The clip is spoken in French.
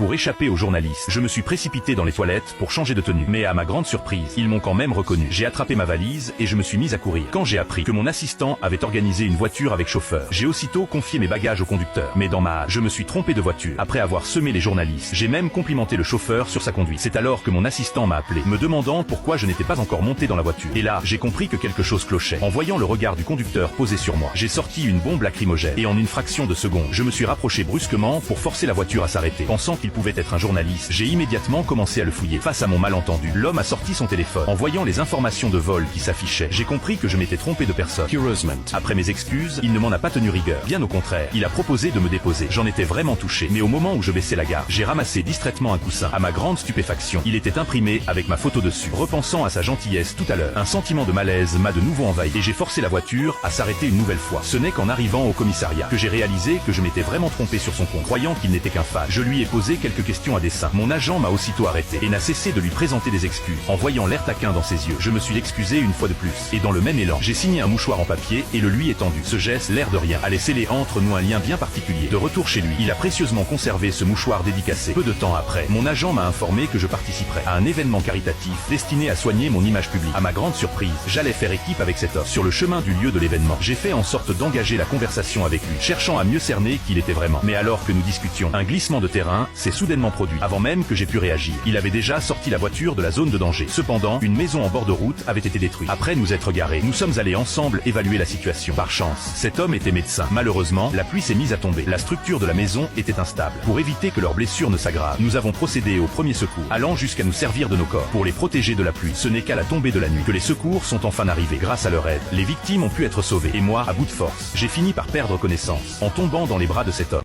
Pour échapper aux journalistes, je me suis précipité dans les toilettes pour changer de tenue. Mais à ma grande surprise, ils m'ont quand même reconnu. J'ai attrapé ma valise et je me suis mis à courir. Quand j'ai appris que mon assistant avait organisé une voiture avec chauffeur, j'ai aussitôt confié mes bagages au conducteur. Mais dans ma hache, je me suis trompé de voiture. Après avoir semé les journalistes, j'ai même complimenté le chauffeur sur sa conduite. C'est alors que mon assistant m'a appelé, me demandant pourquoi je n'étais pas encore monté dans la voiture. Et là, j'ai compris que quelque chose clochait. En voyant le regard du conducteur posé sur moi, j'ai sorti une bombe lacrymogène et en une fraction de seconde, je me suis rapproché brusquement pour forcer la voiture à s'arrêter. Pensant qu'il pouvait être un journaliste, j'ai immédiatement commencé à le fouiller. Face à mon malentendu, l'homme a sorti son téléphone. En voyant les informations de vol qui s'affichaient, j'ai compris que je m'étais trompé de personne. Harassment. Après mes excuses, il ne m'en a pas tenu rigueur. Bien au contraire, il a proposé de me déposer. J'en étais vraiment touché. Mais au moment où je baissais la garde, j'ai ramassé distraitement un coussin. À ma grande stupéfaction, il était imprimé avec ma photo dessus. Repensant à sa gentillesse tout à l'heure, un sentiment de malaise m'a de nouveau envahi et j'ai forcé la voiture à s'arrêter une nouvelle fois. Ce n'est qu'en arrivant au commissariat que j'ai réalisé que je m'étais vraiment trompé sur son compte. Croyant qu'il n'était qu'un fan, je lui ai posé quelques questions à dessein. Mon agent m'a aussitôt arrêté et n'a cessé de lui présenter des excuses. En voyant l'air taquin dans ses yeux, je me suis excusé une fois de plus. Et dans le même élan, j'ai signé un mouchoir en papier et le lui étendu. Ce geste, l'air de rien, allait sceller entre nous un lien bien particulier. De retour chez lui, il a précieusement conservé ce mouchoir dédicacé. Peu de temps après, mon agent m'a informé que je participerais à un événement caritatif destiné à soigner mon image publique. À ma grande surprise, j'allais faire équipe avec cet homme. Sur le chemin du lieu de l'événement, j'ai fait en sorte d'engager la conversation avec lui, cherchant à mieux cerner qui il était vraiment. Mais alors que nous discutions, un glissement de terrain s'est soudainement produit. Avant même que j'ai pu réagir, il avait déjà sorti la voiture de la zone de danger. Cependant, une maison en bord de route avait été détruite. Après nous être garés, nous sommes allés ensemble évaluer la situation. Par chance, cet homme était médecin. Malheureusement, la pluie s'est mise à tomber. La structure de la maison était instable. Pour éviter que leurs blessures ne s'aggravent, nous avons procédé au premier secours, allant jusqu'à nous servir de nos corps pour les protéger de la pluie. Ce n'est qu'à la tombée de la nuit que les secours sont enfin arrivés. Grâce à leur aide, les victimes ont pu être sauvées. Et moi, à bout de force, j'ai fini par perdre connaissance en tombant dans les bras de cet homme.